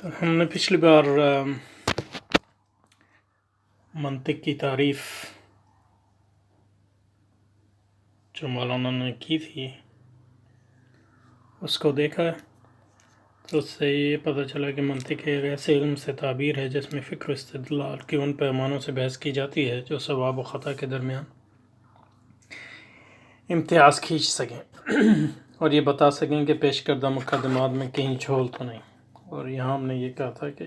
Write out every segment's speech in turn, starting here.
تو ہم نے پچھلی بار منطق کی تعریف جو مولانا نے کی تھی اس کو دیکھا ہے، تو اس سے یہ پتہ چلا کہ منطق ایک ایسے علم سے تعبیر ہے جس میں فکر و استدلال کے ان پیمانوں سے بحث کی جاتی ہے جو صواب و خطا کے درمیان امتیاز کھینچ سکیں اور یہ بتا سکیں کہ پیش کردہ مقدمات میں کہیں جھول تو نہیں۔ اور یہاں ہم نے یہ کہا تھا کہ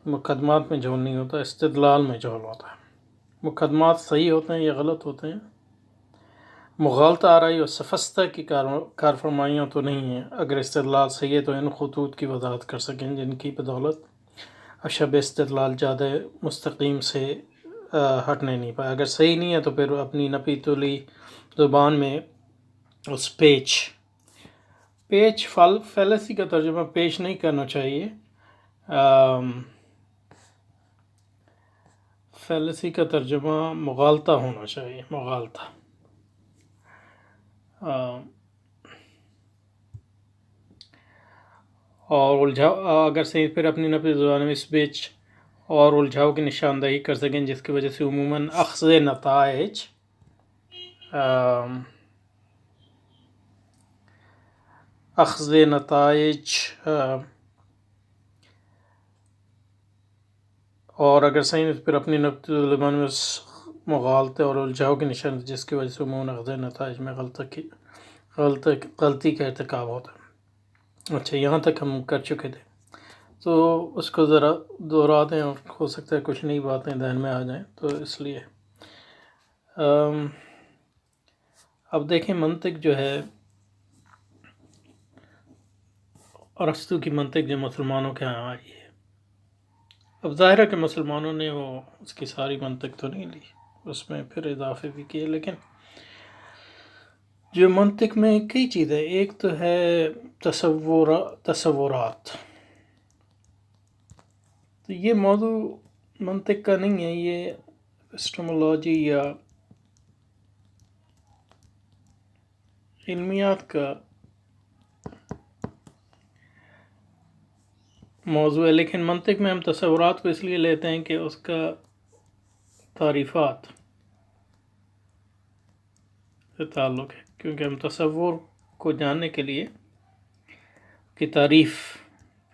مقدمات میں جھول نہیں ہوتا، استدلال میں جھول ہوتا ہے۔ مقدمات صحیح ہوتے ہیں یا غلط ہوتے ہیں، مغالطہ آرائی اور سفسطہ کی کارفرمائیاں تو نہیں ہیں۔ اگر استدلال صحیح ہے تو ان خطوط کی وضاحت کر سکیں جن کی بدولت اشب استدلال زیادہ مستقیم سے ہٹنے نہیں پائے۔ اگر صحیح نہیں ہے تو پھر اپنی نپی تلی زبان میں اس پیچ فیلسی کا ترجمہ پیش نہیں کرنا چاہیے، فیلسی کا ترجمہ مغالطہ ہونا چاہیے، مغالطہ۔ اور اگر صحیح پھر اپنی نفی زبان میں اس بیچ اور الجھاؤ کی نشاندہی کر سکیں جس کی وجہ سے عموماً اخذ نتائج اور اگر صحیح پھر اپنی نفی زبان میں اس مغالطے اور الجھاؤ کی نشاندہی جس کی وجہ سے عموماً اخذ نتائج میں غلطی کا ارتکاب ہوتا ہے۔ اچھا، یہاں تک ہم کر چکے تھے، تو اس کو ذرا دوہرا دیں اور ہو سکتا ہے کچھ نئی باتیں ذہن میں آ جائیں، تو اس لیے اب دیکھیں منطق جو ہے، ارسطو کی منطق جو مسلمانوں کے ہاں آئی ہے۔ اب ظاہر ہے کہ مسلمانوں نے وہ اس کی ساری منطق تو نہیں لی، اس میں پھر اضافے بھی کیے، لیکن جو منطق میں کئی چیزیں، ایک تو ہے تصورات۔ تو یہ موضوع منطق کا نہیں ہے، یہ اسٹمولوجی یا علمیات کا موضوع ہے، لیکن منطق میں ہم تصورات کو اس لیے لیتے ہیں کہ اس کا تعریفات سے تعلق ہے، کیونکہ ہم تصور کو جاننے کے لیے کی تعریف،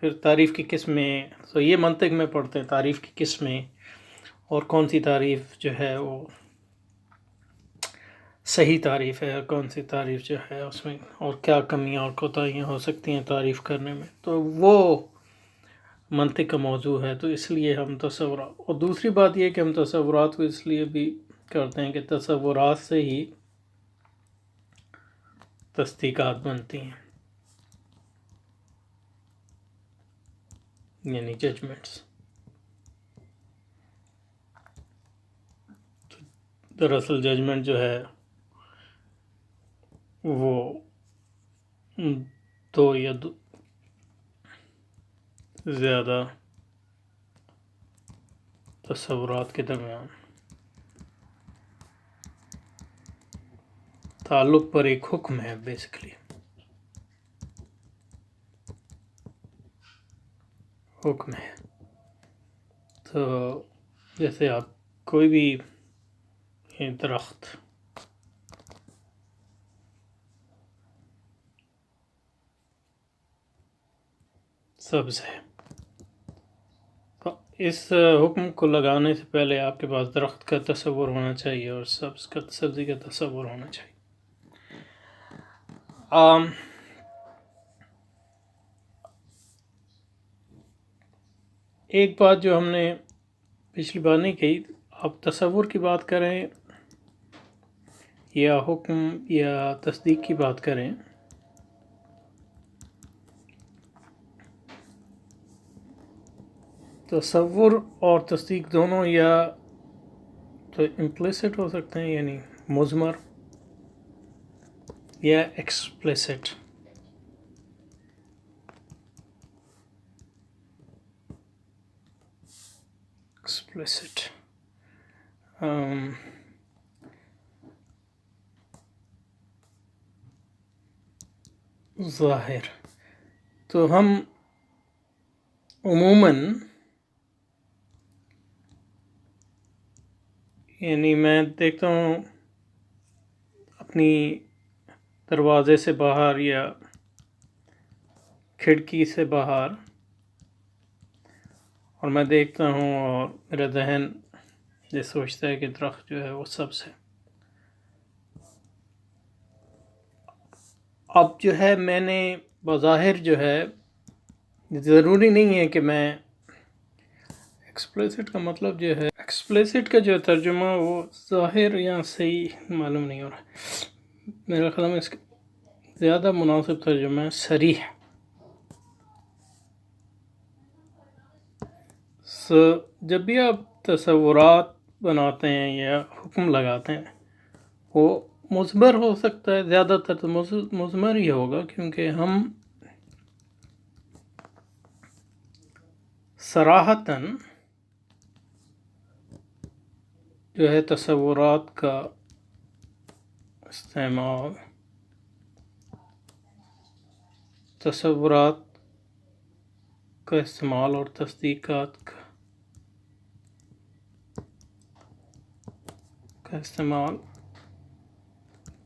پھر تعریف کی قسمیں، تو یہ منطق میں پڑھتے ہیں تعریف کی قسمیں اور کون سی تعریف جو ہے وہ صحیح تعریف ہے اور کون سی تعریف جو ہے اس میں اور کیا کمیاں اور کوتاہیاں ہو سکتی ہیں تعریف کرنے میں، تو وہ منطق کا موضوع ہے۔ تو اس لیے ہم تصورات، اور دوسری بات یہ کہ ہم تصورات کو اس لیے بھی کرتے ہیں کہ تصورات سے ہی تصدیقات بنتی ہیں، یعنی ججمنٹس۔ دراصل ججمنٹ جو ہے وہ دو یا زیادہ تصورات کے درمیان تعلق پر ایک حکم ہے، بیسیکلی حکم ہے۔ تو جیسے آپ کوئی بھی درخت سبز ہے، تو اس حکم کو لگانے سے پہلے آپ کے پاس درخت کا تصور ہونا چاہیے اور سبزی کا تصور ہونا چاہیے۔ ایک بات جو ہم نے پچھلی بار نہیں کہی، آپ تصور کی بات کریں یا حکم یا تصدیق کی بات کریں، تصور اور تصدیق دونوں یا تو امپلیسٹ ہو سکتے ہیں، یعنی مضمر، یا ایکسپلیسٹ۔ ظاہر، تو ہم عموماً یعنی میں دیکھتا ہوں اپنی دروازے سے باہر یا کھڑکی سے باہر، اور میں دیکھتا ہوں اور میرا ذہن یہ سوچتا ہے کہ درخت جو ہے وہ سبز ہے. اب جو ہے میں نے بظاہر جو ہے، ضروری نہیں ہے کہ میں ایکسپلیسٹ کا مطلب جو ہے، ایکسپلیسٹ کا جو ترجمہ وہ ظاہر یا صحیح معلوم نہیں ہو رہا. میرا خیال میں اس کا زیادہ مناسب ترجمہ ہے صریح. جب بھی آپ تصورات بناتے ہیں یا حکم لگاتے ہیں، وہ مثمر ہو سکتا ہے، زیادہ تر تو مثمر ہی ہوگا، کیونکہ ہم صراحتاً جو ہے تصورات کا استعمال، اور تصدیقات کا استعمال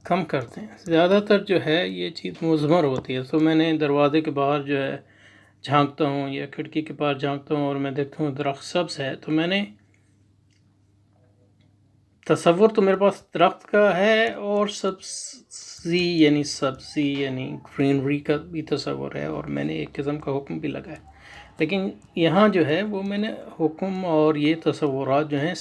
کم کرتے ہیں. زیادہ تر جو ہے یہ چیز مضمر ہوتی ہے. تو میں نے دروازے کے باہر جو ہے جھانکتا ہوں یا کھڑکی کے باہر جھانکتا ہوں اور میں دیکھتا ہوں درخت سبز ہے، تو میں نے تصور تو میرے پاس درخت کا ہے، اور سبزی یعنی گرینری کا بھی تصور ہے، اور میں نے ایک قسم کا حکم بھی لگا ہے. لیکن یہاں جو ہے وہ میں نے حکم اور یہ تصورات جو ہیں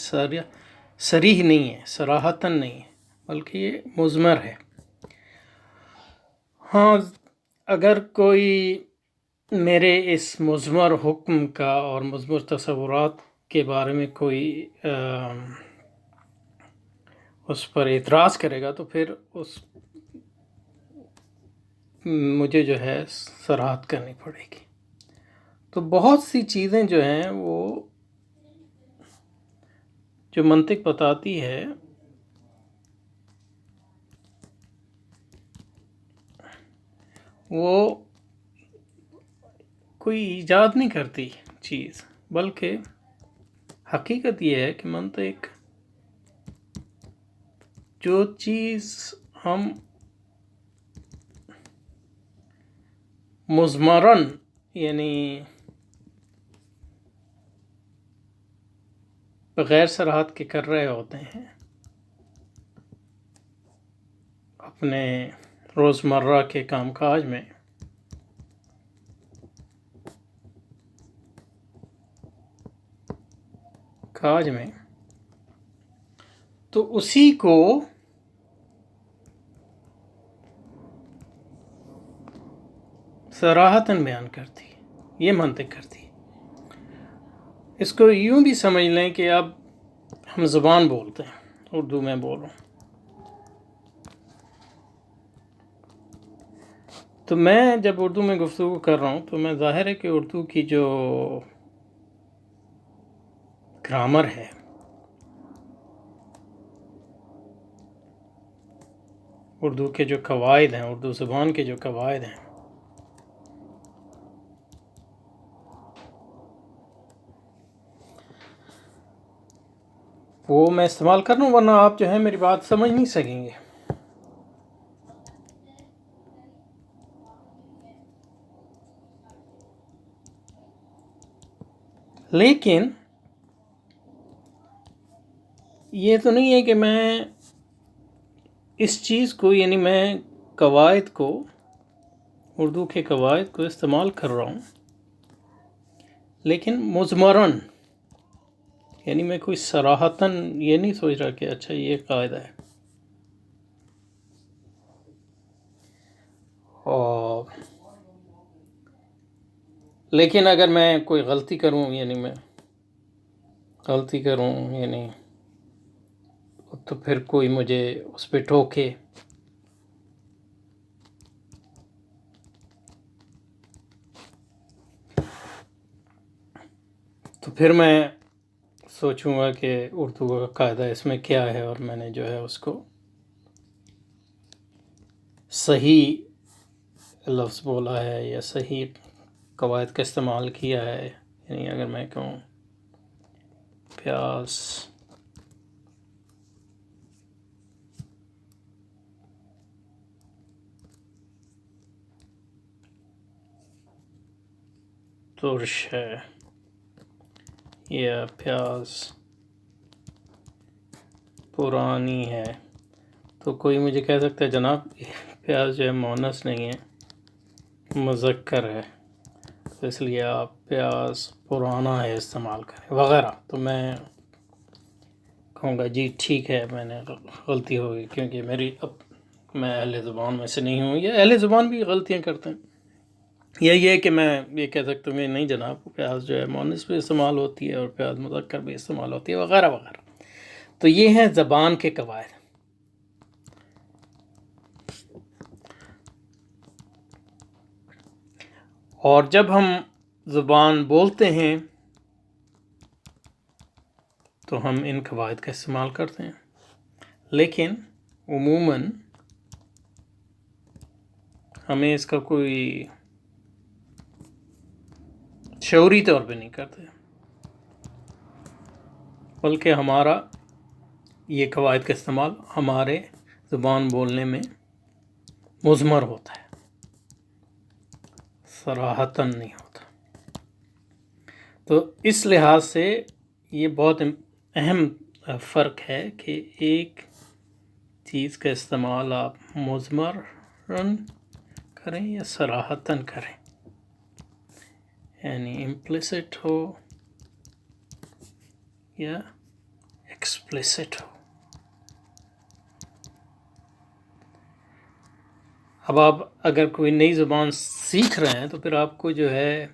صریح نہیں ہے، صراحتاً نہیں ہے، بلکہ یہ مضمر ہے. ہاں، اگر کوئی میرے اس مضمر حکم کا اور مضمر تصورات کے بارے میں کوئی اس پر اعتراض کرے گا، تو پھر مجھے جو ہے صراحت کرنی پڑے گی. تو بہت سی چیزیں جو ہیں وہ جو منطق بتاتی ہے، وہ کوئی ایجاد نہیں کرتی چیز، بلکہ حقیقت یہ ہے کہ منطق جو چیز ہم مضمراً یعنی بغیر صراحت کے کر رہے ہوتے ہیں اپنے روزمرہ کے کام کاج میں، تو اسی کو صراحتاً بیان کرتی، یہ منطق کرتی. اس کو یوں بھی سمجھ لیں کہ اب ہم زبان بولتے ہیں، اردو میں بولوں تو میں جب اردو میں گفتگو کر رہا ہوں تو میں ظاہر ہے کہ اردو کی جو گرامر ہے، اردو کے جو قواعد ہیں، اردو زبان کے جو قواعد ہیں، وہ میں استعمال کر رہا ہوں، ورنہ آپ جو ہے میری بات سمجھ نہیں سکیں گے. لیکن یہ تو نہیں ہے کہ میں اس چیز کو، یعنی میں قواعد کو، اردو کے قواعد کو استعمال کر رہا ہوں، لیکن مضمراً، یعنی میں کوئی صراحتاً یہ نہیں سوچ رہا کہ اچھا یہ قاعدہ ہے. اور لیکن اگر میں کوئی غلطی کروں، یعنی تو پھر کوئی مجھے اس پہ ٹوکے، تو پھر میں سوچوں گا کہ اردو کا قاعدہ اس میں کیا ہے، اور میں نے جو ہے اس کو صحیح لفظ بولا ہے یا صحیح قواعد کا استعمال کیا ہے یعنی اگر میں کہوں پیاز ترش ہے یا پیاز پرانی ہے، تو کوئی مجھے کہہ سکتا ہے جناب پیاز جو ہے مؤنث نہیں ہے، مذکر ہے، تو اس لیے آپ پیاز پرانا ہے استعمال کریں وغیرہ. تو میں کہوں گا جی ٹھیک ہے، میں نے غلطی ہو گئی، کیونکہ میں اہل زبان میں سے نہیں ہوں، یا اہل زبان بھی غلطیاں کرتے ہیں. یا یہ ہے کہ میں یہ کہہ سکتا ہوں کہ نہیں جناب پیاز جو ہے مؤنث بھی استعمال ہوتی ہے اور پیاز مذکر بھی استعمال ہوتی ہے وغیرہ وغیرہ. تو یہ ہیں زبان کے قواعد. اور جب ہم زبان بولتے ہیں تو ہم ان قواعد کا استعمال کرتے ہیں، لیکن عموماً ہمیں اس کا کوئی شعوری طور پہ نہیں کرتے، بلکہ ہمارا یہ قواعد کا استعمال ہمارے زبان بولنے میں مضمر ہوتا ہے، صراحتاً نہیں ہوتا. تو اس لحاظ سے یہ بہت اہم فرق ہے کہ ایک چیز کا استعمال آپ مضمراً کریں یا صراحتاً کریں، یعنی امپلیسٹ ہو یا ایکسپلیسٹ ہو. اب آپ اگر کوئی نئی زبان سیکھ رہے ہیں تو پھر آپ کو جو ہے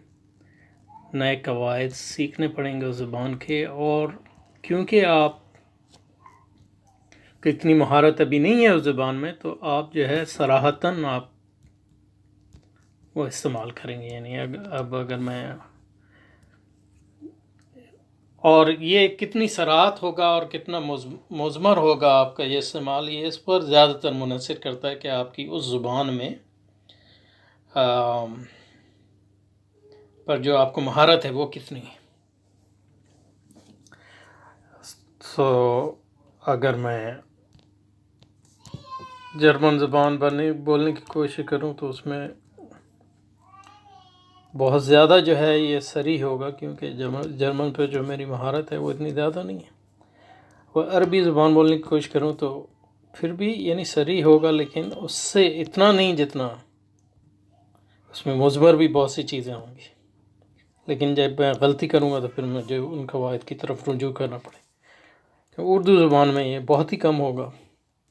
نئے قواعد سیکھنے پڑیں گے اس زبان کے، اور کیونکہ آپ کو اتنی مہارت ابھی نہیں ہے اس زبان میں، تو آپ جو ہے صراحتاً آپ وہ استعمال کریں گے. یعنی اب اگر میں، اور یہ کتنی صراحت ہوگا اور کتنا مضمر ہوگا آپ کا یہ استعمال، یہ اس پر زیادہ تر منحصر کرتا ہے کہ آپ کی اس زبان میں پر جو آپ کو مہارت ہے وہ کتنی ہے. سو اگر میں جرمن زبان بولنے کی کوشش کروں تو اس میں بہت زیادہ جو ہے یہ صریح ہوگا، کیونکہ جرمن پہ جو میری مہارت ہے وہ اتنی زیادہ نہیں ہے. وہ عربی زبان بولنے کی کوشش کروں تو پھر بھی یعنی صریح ہوگا، لیکن اس سے اتنا نہیں جتنا اس میں مضمر بھی بہت سی چیزیں ہوں گی. لیکن جب میں غلطی کروں گا تو پھر مجھے ان قواعد کی طرف رجوع کرنا پڑے گا. اردو زبان میں یہ بہت ہی کم ہوگا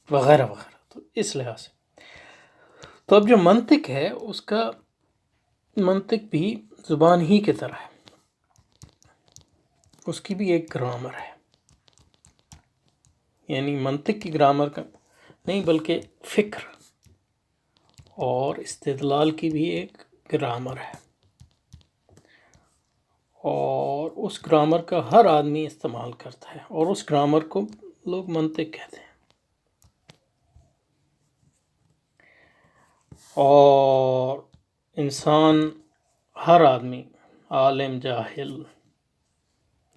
وغیرہ وغیرہ. تو اس لحاظ سے تو اب جو منطق ہے اس کا منطق بھی زبان ہی کی طرح ہے، اس کی بھی ایک گرامر ہے. یعنی منطق کی گرامر کا نہیں بلکہ فکر اور استدلال کی بھی ایک گرامر ہے، اور اس گرامر کا ہر آدمی استعمال کرتا ہے، اور اس گرامر کو لوگ منطق کہتے ہیں. اور انسان ہر آدمی عالم جاہل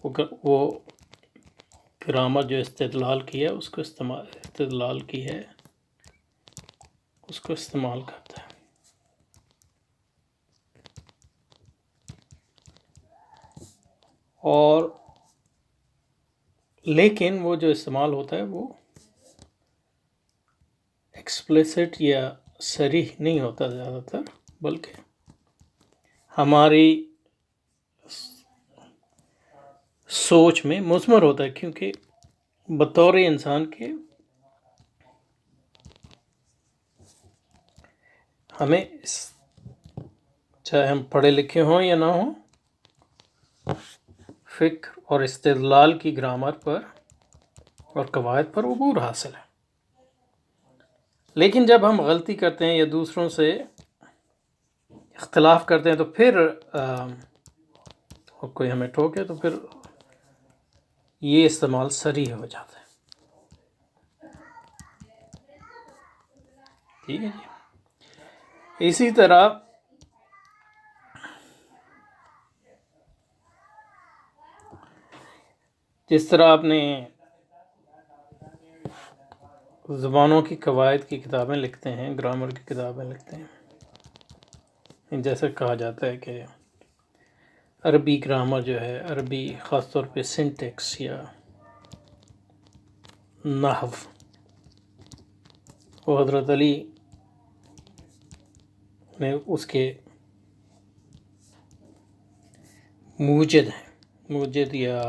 وہ گرامر جو استدلال کی ہے اس کو استعمال کرتا ہے. اور لیکن وہ جو استعمال ہوتا ہے وہ ایکسپلیسٹ یا صریح نہیں ہوتا زیادہ تر، بلکہ ہماری سوچ میں مضمر ہوتا ہے، کیونکہ بطور انسان کے ہمیں چاہے ہم پڑھے لکھے ہوں یا نہ ہوں، فکر اور استدلال کی گرامر پر اور قواعد پر عبور حاصل ہے. لیکن جب ہم غلطی کرتے ہیں یا دوسروں سے اختلاف کرتے ہیں تو پھر کوئی ہمیں ٹوکے تو پھر یہ استعمال صریح ہو جاتا ہے. ٹھیک ہے جی. اسی طرح جس طرح آپ نے زبانوں کی قواعد کی کتابیں لکھتے ہیں، گرامر کی کتابیں لکھتے ہیں، جیسے کہا جاتا ہے کہ عربی گرامر جو ہے، عربی خاص طور پہ سنٹیکس یا نحو، وہ حضرت علی نے اس کے موجد ہیں، موجد یا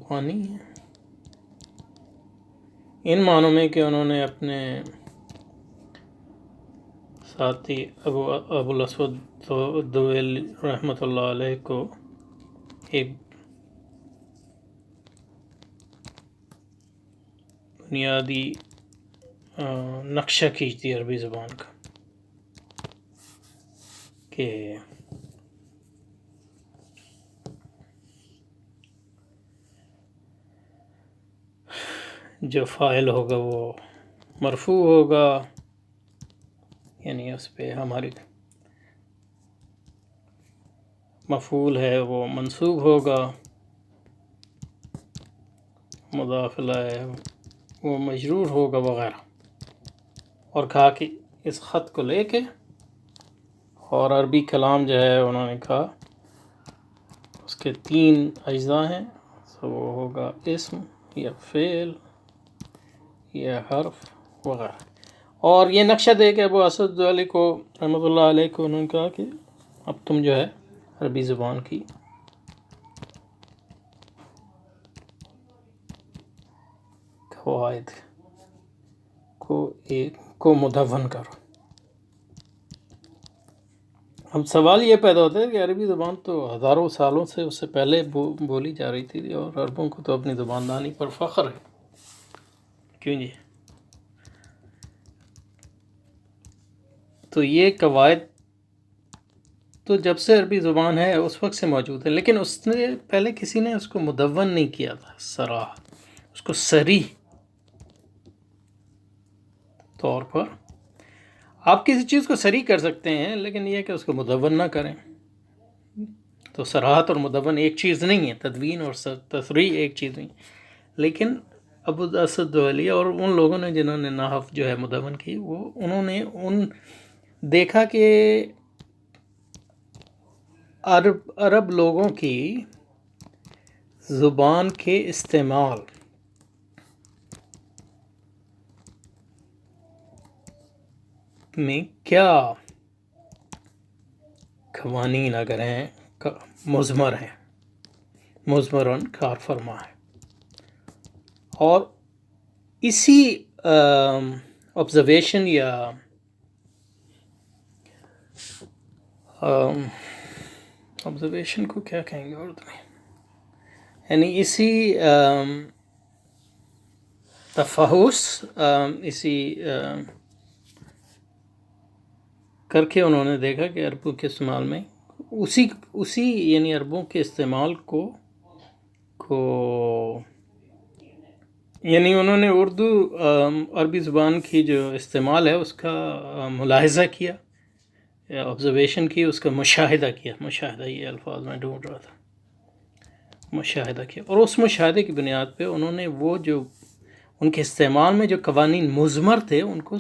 بانی ہیں، ان معنوں میں کہ انہوں نے اپنے ساتھی ابو الاسود دویل رحمۃ اللہ علیہ کو ایک بنیادی نقشہ کھینچ دیا عربی زبان کا کہ جو فاعل ہوگا وہ مرفوع ہوگا، یعنی اس پہ ہماری مفعول ہے وہ منصوب ہوگا، مضاف الیہ وہ مجرور ہوگا وغیرہ، اور کہا کہ اس خط کو لے کے اور عربی کلام جو ہے انہوں نے کہا اس کے 3 اجزاء ہیں، وہ ہوگا اسم یا فعل یا حرف وغیرہ، اور یہ نقشہ دے کے ابو اسد علی کو رحمۃ اللہ علیہ کو انہوں نے کہا کہ اب تم جو ہے عربی زبان کی قواعد کو مدون کرو۔ اب سوال یہ پیدا ہوتا ہے کہ عربی زبان تو ہزاروں سالوں سے اس سے پہلے بولی جا رہی تھی، اور عربوں کو تو اپنی زباندانی پر فخر ہے، کیوں جی؟ تو یہ قواعد تو جب سے عربی زبان ہے اس وقت سے موجود ہے، لیکن اس نے پہلے کسی نے اس کو مدون نہیں کیا تھا، صراح اس کو صریح طور پر۔ آپ کسی چیز کو صریح کر سکتے ہیں، لیکن یہ کہ اس کو مدون نہ کریں۔ تو صراحت اور مدون ایک چیز نہیں ہے، تدوین اور تصریح ایک چیز نہیں، لیکن ابو اسد علی اور ان لوگوں نے جنہوں نے نحو جو ہے مدون کی، وہ انہوں نے دیکھا کہ عرب لوگوں کی زبان کے استعمال میں کیا قوانین اگر ہیں مضمر ہیں، مضمرن کار فرما ہے، اور اسی آبزرویشن یا آبزرویشن کو کیا کہیں گے اردو میں، یعنی اسی تفحص، اسی کر کے انہوں نے دیکھا کہ عربوں کے استعمال میں اسی یعنی عربوں کے استعمال کو یعنی انہوں نے اردو عربی زبان کی جو استعمال ہے اس کا ملاحظہ کیا، آبزرویشن کی، اس کا مشاہدہ کیا، مشاہدہ یہ الفاظ میں ڈھونڈ رہا تھا، مشاہدہ کیا، اور اس مشاہدے کی بنیاد پہ انہوں نے وہ جو ان کے استعمال میں جو قوانین مضمر تھے ان کو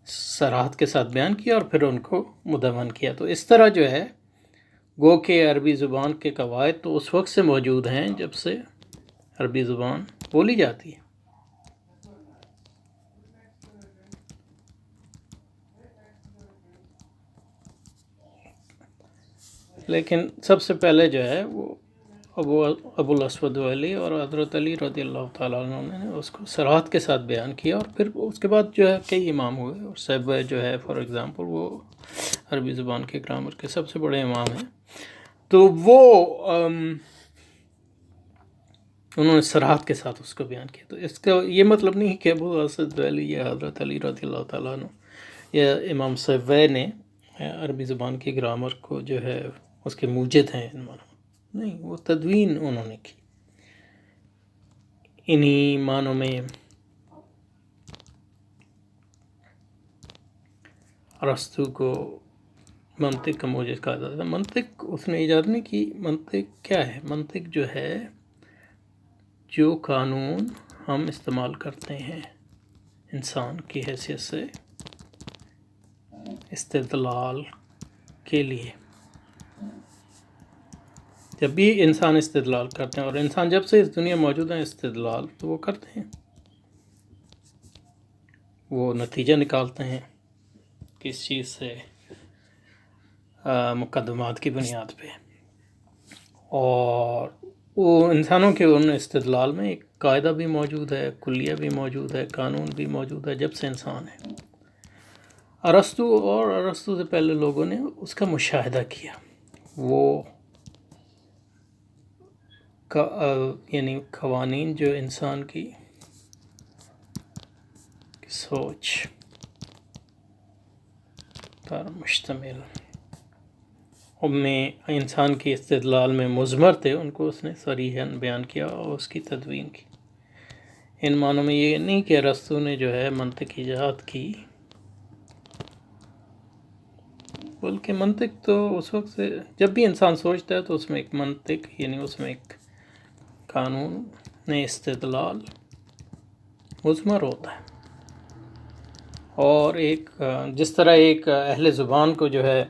صراحت کے ساتھ بیان کیا اور پھر ان کو مدون کیا۔ تو اس طرح جو ہے گو کہ عربی زبان کے قواعد تو اس وقت سے موجود ہیں جب سے عربی زبان بولی جاتی ہے، لیکن سب سے پہلے جو ہے وہ ابو الاسود علی اور حضرت علی رضی اللہ تعالیٰ عنہ نے اس کو صراحت کے ساتھ بیان کیا، اور پھر اس کے بعد جو ہے کئی امام ہوئے، اور سیبویہ جو ہے فار ایگزامپل وہ عربی زبان کے گرامر کے سب سے بڑے امام ہیں، تو وہ انہوں نے صراحت کے ساتھ اس کو بیان کیا۔ تو اس کا یہ مطلب نہیں کہ ابو الاسود علی یا حضرت علی رضی اللہ تعالیٰ عنہ یا امام سیبویہ نے عربی زبان کی گرامر کو جو ہے اس کے موجد ہیں، نہیں، وہ تدوین انہوں نے کی انہی معنوں میں۔ ارسطو کو منطق کا موجد کہا جاتا ہے. منطق اس نے ایجاد نہیں کی. منطق کیا ہے؟ منطق جو ہے جو قانون ہم استعمال کرتے ہیں انسان کی حیثیت سے استدلال کے لیے. جب بھی انسان استدلال کرتے ہیں، اور انسان جب سے اس دنیا موجود ہے استدلال تو وہ کرتے ہیں، وہ نتیجہ نکالتے ہیں کس چیز سے؟ مقدمات کی بنیاد پہ. اور وہ انسانوں کے ان استدلال میں ایک قاعدہ بھی موجود ہے، کلیہ بھی موجود ہے، قانون بھی موجود ہے جب سے انسان ہے. ارسطو سے پہلے لوگوں نے اس کا مشاہدہ کیا. وہ یعنی قوانین جو انسان کی سوچ پر مشتمل میں انسان کی استدلال میں مضمر تھے، ان کو اس نے صریحاً بیان کیا اور اس کی تدوین کی. ان معنوں میں یہ نہیں کہ ارسطو نے جو ہے منطق ایجاد کی، بلکہ منطق تو اس وقت سے جب بھی انسان سوچتا ہے تو اس میں ایک منطق یعنی اس میں ایک قانون استدلال مضمر ہوتا ہے. اور ایک جس طرح ایک اہل زبان کو جو ہے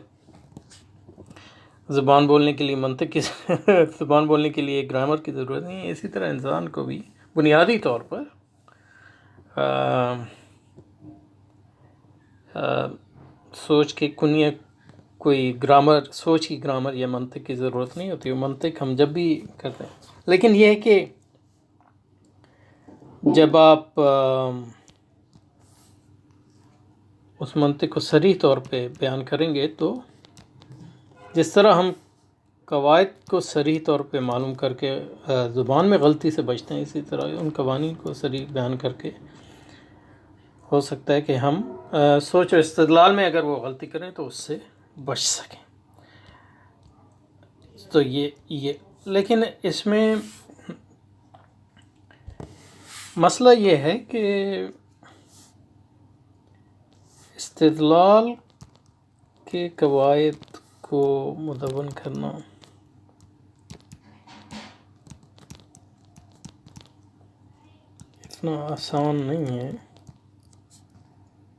زبان بولنے کے لیے منطق کی زبان بولنے کے لیے گرامر کی ضرورت نہیں ہے، اسی طرح انسان کو بھی بنیادی طور پر سوچ کے کنیہ کوئی گرامر، سوچ کی گرامر یا منطق کی ضرورت نہیں ہوتی. وہ منطق ہم جب بھی کرتے ہیں، لیکن یہ ہے کہ جب آپ اس منطق کو صریح طور پہ بیان کریں گے تو جس طرح ہم قواعد کو صریح طور پہ معلوم کر کے زبان میں غلطی سے بچتے ہیں، اسی طرح ان قوانین کو صریح بیان کر کے ہو سکتا ہے کہ ہم سوچ و استدلال میں اگر وہ غلطی کریں تو اس سے بچ سکیں. تو یہ لیکن اس میں مسئلہ یہ ہے کہ استدلال کے قواعد کو مدون کرنا اتنا آسان نہیں ہے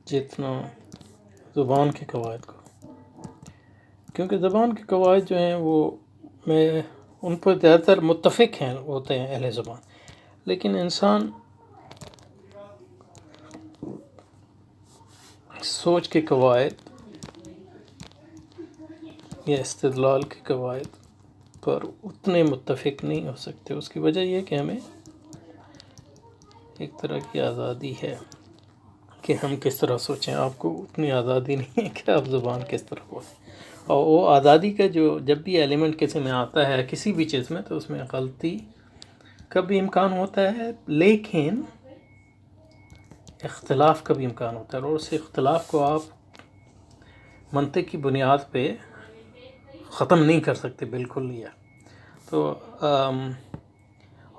جتنا زبان کے قواعد کو، کیونکہ زبان کے قواعد جو ہیں وہ میں ان پر زیادہ تر متفق ہوتے ہیں اہل زبان، لیکن انسان سوچ کے قواعد یا استدلال کے قواعد پر اتنے متفق نہیں ہو سکتے. اس کی وجہ یہ ہے کہ ہمیں ایک طرح کی آزادی ہے کہ ہم کس طرح سوچیں. آپ کو اتنی آزادی نہیں ہے کہ آپ زبان کس طرح بولیں. اور وہ آزادی کا جو جب بھی ایلیمنٹ کسی میں آتا ہے کسی بھی چیز میں تو اس میں غلطی کا بھی امکان ہوتا ہے، لیکن اختلاف کا بھی امکان ہوتا ہے. اور اس اختلاف کو آپ منطق کی بنیاد پہ ختم نہیں کر سکتے بالکل لیا. تو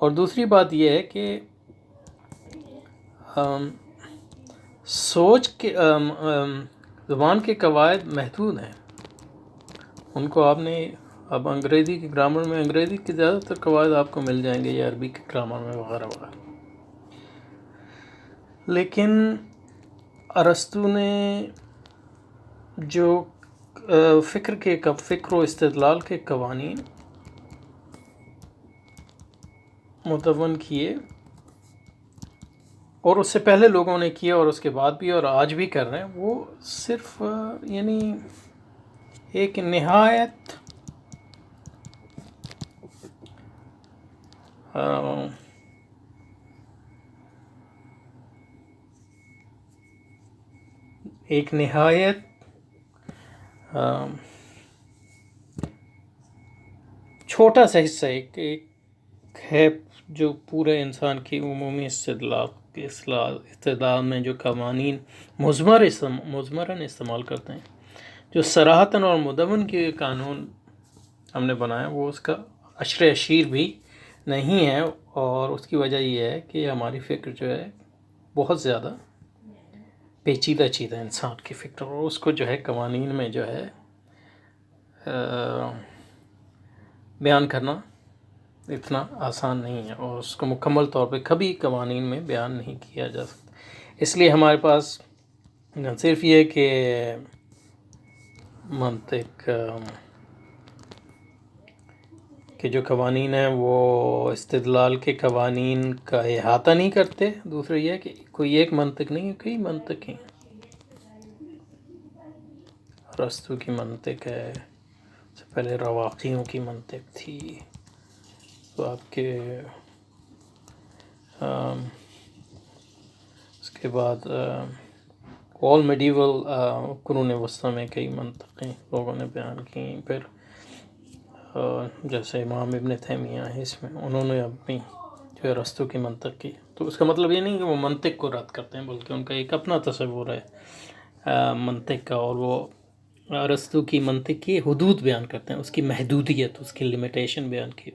اور دوسری بات یہ ہے کہ سوچ کے زبان کے قواعد محدود ہیں. ان کو آپ نے اب انگریزی کی گرامر میں انگریزی کے زیادہ تر قواعد آپ کو مل جائیں گے یا عربی کی گرامر میں وغیرہ وغیرہ. لیکن ارسطو نے جو فکر و استدلال کے قوانین مدون کیے، اور اس سے پہلے لوگوں نے کیے اور اس کے بعد بھی اور آج بھی کر رہے ہیں، وہ صرف یعنی ایک نہایت چھوٹا سا حصہ ایک ہے جو پورے انسان کی عمومی استدلال میں جو قوانین مضمراً استعمال کرتے ہیں، جو صراحتاً اور مدون کے قانون ہم نے بنایا، وہ اس کا عشر اشیر بھی نہیں ہے. اور اس کی وجہ یہ ہے کہ ہماری فکر جو ہے بہت زیادہ پیچیدہ چیز ہے انسان کی فکر، اور اس کو جو ہے قوانین میں جو ہے بیان کرنا اتنا آسان نہیں ہے، اور اس کو مکمل طور پہ کبھی قوانین میں بیان نہیں کیا جا سکتا۔ اس لیے ہمارے پاس نہ صرف یہ کہ منطق کہ جو قوانین ہیں وہ استدلال کے قوانین کا احاطہ نہیں کرتے، دوسرا یہ ہے کہ کوئی ایک منطق نہیں ہے، کئی منطق ہیں۔ ارسطو کی منطق ہے، اس سے پہلے رواقیوں کی منطق تھی، تو آپ کے اس کے بعد آل میڈیول قرون وسطیٰ میں کئی منطقیں لوگوں نے بیان کی، پھر جیسے امام ابن تیمیہ ہے، اس میں انہوں نے اپنی جو ارسطو کی منطق کی، تو اس کا مطلب یہ نہیں کہ وہ منطق کو رد کرتے ہیں، بلکہ ان کا ایک اپنا تصور ہے منطق کا، اور وہ ارسطو کی منطق کی حدود بیان کرتے ہیں، اس کی محدودیت، اس کی لمیٹیشن بیان کی۔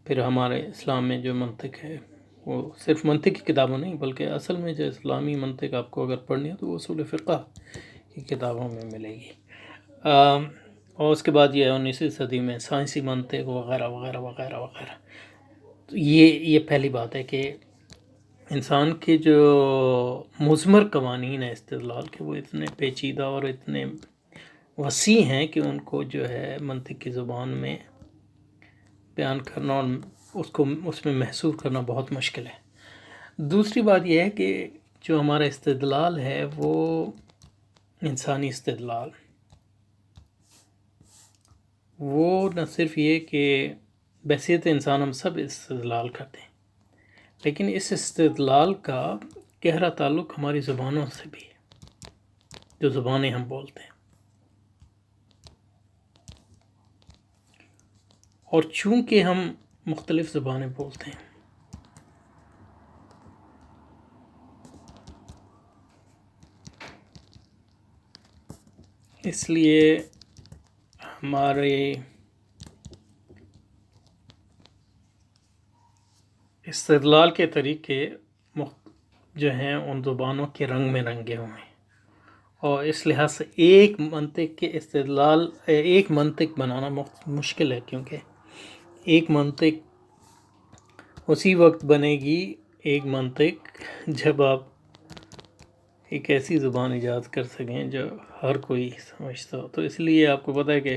پھر ہمارے اسلام میں جو منطق ہے وہ صرف منطق کی کتابوں نہیں، بلکہ اصل میں جو اسلامی منطق آپ کو اگر پڑھنی ہے تو وہ اصول فقہ کی کتابوں میں ملے گی۔ اور اس کے بعد یہ 19ویں صدی میں سائنسی منطق وغیرہ وغیرہ وغیرہ وغیرہ۔ تو یہ پہلی بات ہے کہ انسان کے جو مضمر قوانین ہیں استدلال کے، وہ اتنے پیچیدہ اور اتنے وسیع ہیں کہ ان کو جو ہے منطق کی زبان میں بیان کرنا اور اس میں محسوس کرنا بہت مشکل ہے۔ دوسری بات یہ ہے کہ جو ہمارا استدلال ہے وہ انسانی استدلال، وہ نہ صرف یہ کہ بحیثیت انسان ہم سب استدلال کرتے ہیں، لیکن اس استدلال کا گہرا تعلق ہماری زبانوں سے بھی ہے، جو زبانیں ہم بولتے ہیں۔ اور چونکہ ہم مختلف زبانیں بولتے ہیں، اس لیے ہمارے استدلال کے طریقے جو ہیں ان زبانوں کے رنگ میں رنگے ہوئے ہیں، اور اس لحاظ سے ایک منطق بنانا مشکل ہے، کیونکہ ایک منطق اسی وقت بنے گی ایک منطق جب آپ ایک ایسی زبان ایجاد کر سکیں جو ہر کوئی سمجھتا ہو۔ تو اس لیے آپ کو پتہ ہے کہ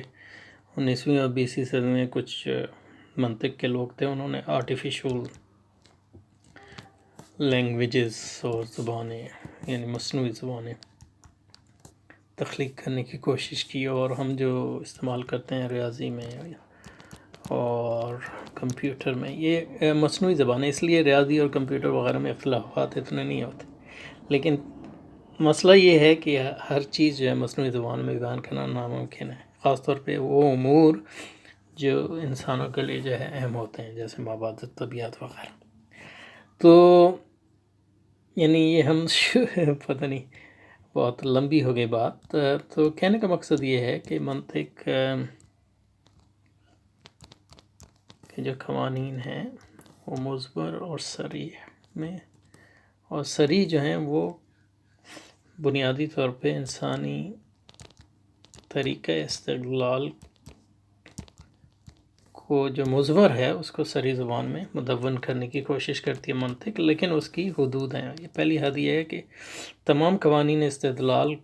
19ویں اور 20ویں صدی میں کچھ منطق کے لوگ تھے، انہوں نے آرٹیفیشل لینگویجز اور زبانیں، یعنی مصنوعی زبانیں تخلیق کرنے کی کوشش کی، اور ہم جو استعمال کرتے ہیں ریاضی میں اور کمپیوٹر میں، یہ مصنوعی زبانیں، اس لیے ریاضی اور کمپیوٹر وغیرہ میں اختلافات اتنے نہیں ہوتے، لیکن مسئلہ یہ ہے کہ ہر چیز جو ہے مصنوعی زبان میں بیان کرنا ناممکن ہے، خاص طور پہ وہ امور جو انسانوں کے لیے جو ہے اہم ہوتے ہیں، جیسے مابعد طبیعت وغیرہ۔ تو یعنی یہ ہم پتہ نہیں، بہت لمبی ہو گئی بات۔ تو کہنے کا مقصد یہ ہے کہ منطق کے جو قوانین ہیں وہ مضمر اور صریح میں، اور صریح جو ہیں وہ بنیادی طور پہ انسانی طریقہ استدلال کو جو مضمر ہے اس کو صریح زبان میں مدون کرنے کی کوشش کرتی ہے منطق، لیکن اس کی حدود ہیں۔ یہ پہلی حد یہ ہے کہ تمام قوانین استدلال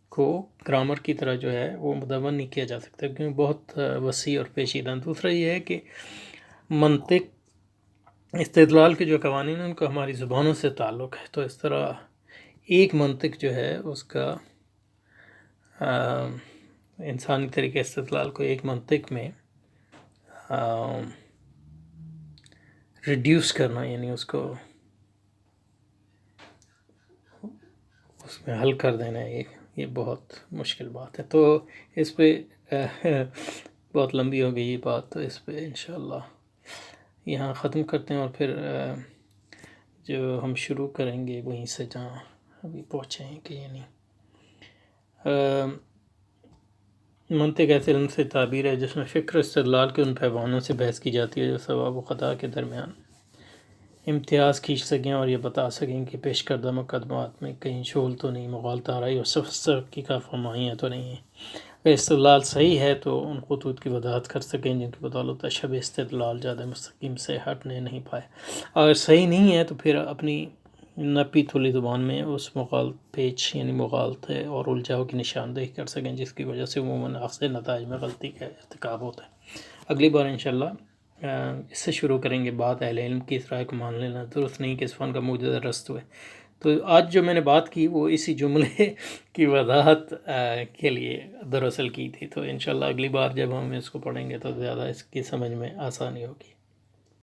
کو گرامر کی طرح جو ہے وہ مدون نہیں کیا جا سکتا، کیونکہ بہت وسیع اور پیچیدہ۔ دوسرا یہ ہے کہ منطق استدلال کے جو قوانین ہیں ان کو ہماری زبانوں سے تعلق ہے، تو اس طرح ایک منطق جو ہے اس کا انسانی طریقہ استدلال کو ایک منطق میں ریڈیوس کرنا، یعنی اس کو اس میں حل کر دینا، یہ بہت مشکل بات ہے۔ تو اس پہ بہت لمبی ہو گئی یہ بات، تو اس پہ انشاءاللہ یہاں ختم کرتے ہیں، اور پھر جو ہم شروع کریں گے وہیں سے جہاں ابھی پہنچے ہیں، کہ یعنی منطق ایسے علم سے تعبیر ہے جس میں فکر استدلال کے ان پیمانوں سے بحث کی جاتی ہے جو ثواب و خطا کے درمیان امتیاز کھینچ سکیں اور یہ بتا سکیں کہ پیش کردہ مقدمات میں کہیں شغل تو نہیں، مغالطہ آرائی اور ترقی کا فرمائیاں تو نہیں ہیں۔ اگر استدلال صحیح ہے تو ان خطوط کی وضاحت کر سکیں جن کی بدولت شب استدلال زیادہ مستقیم سے ہٹنے نہیں پائے۔ اگر صحیح نہیں ہے تو پھر اپنی نپی تھولی زبان میں اس پیچ یعنی مغالطے اور الجھاؤ کی نشاندہی کر سکیں، جس کی وجہ سے عموماً اکثر نتائج میں غلطی کا ارتکاب ہوتا ہے۔ اگلی بار انشاءاللہ اس سے شروع کریں گے بات اہل علم کی اس رائے کو مان لینا درست نہیں کہ اس فن کا موجودہ رست ہے۔ تو آج جو میں نے بات کی وہ اسی جملے کی وضاحت کے لیے دراصل کی تھی، تو انشاءاللہ اگلی بار جب ہم اس کو پڑھیں گے تو زیادہ اس کی سمجھ میں آسانی ہوگی۔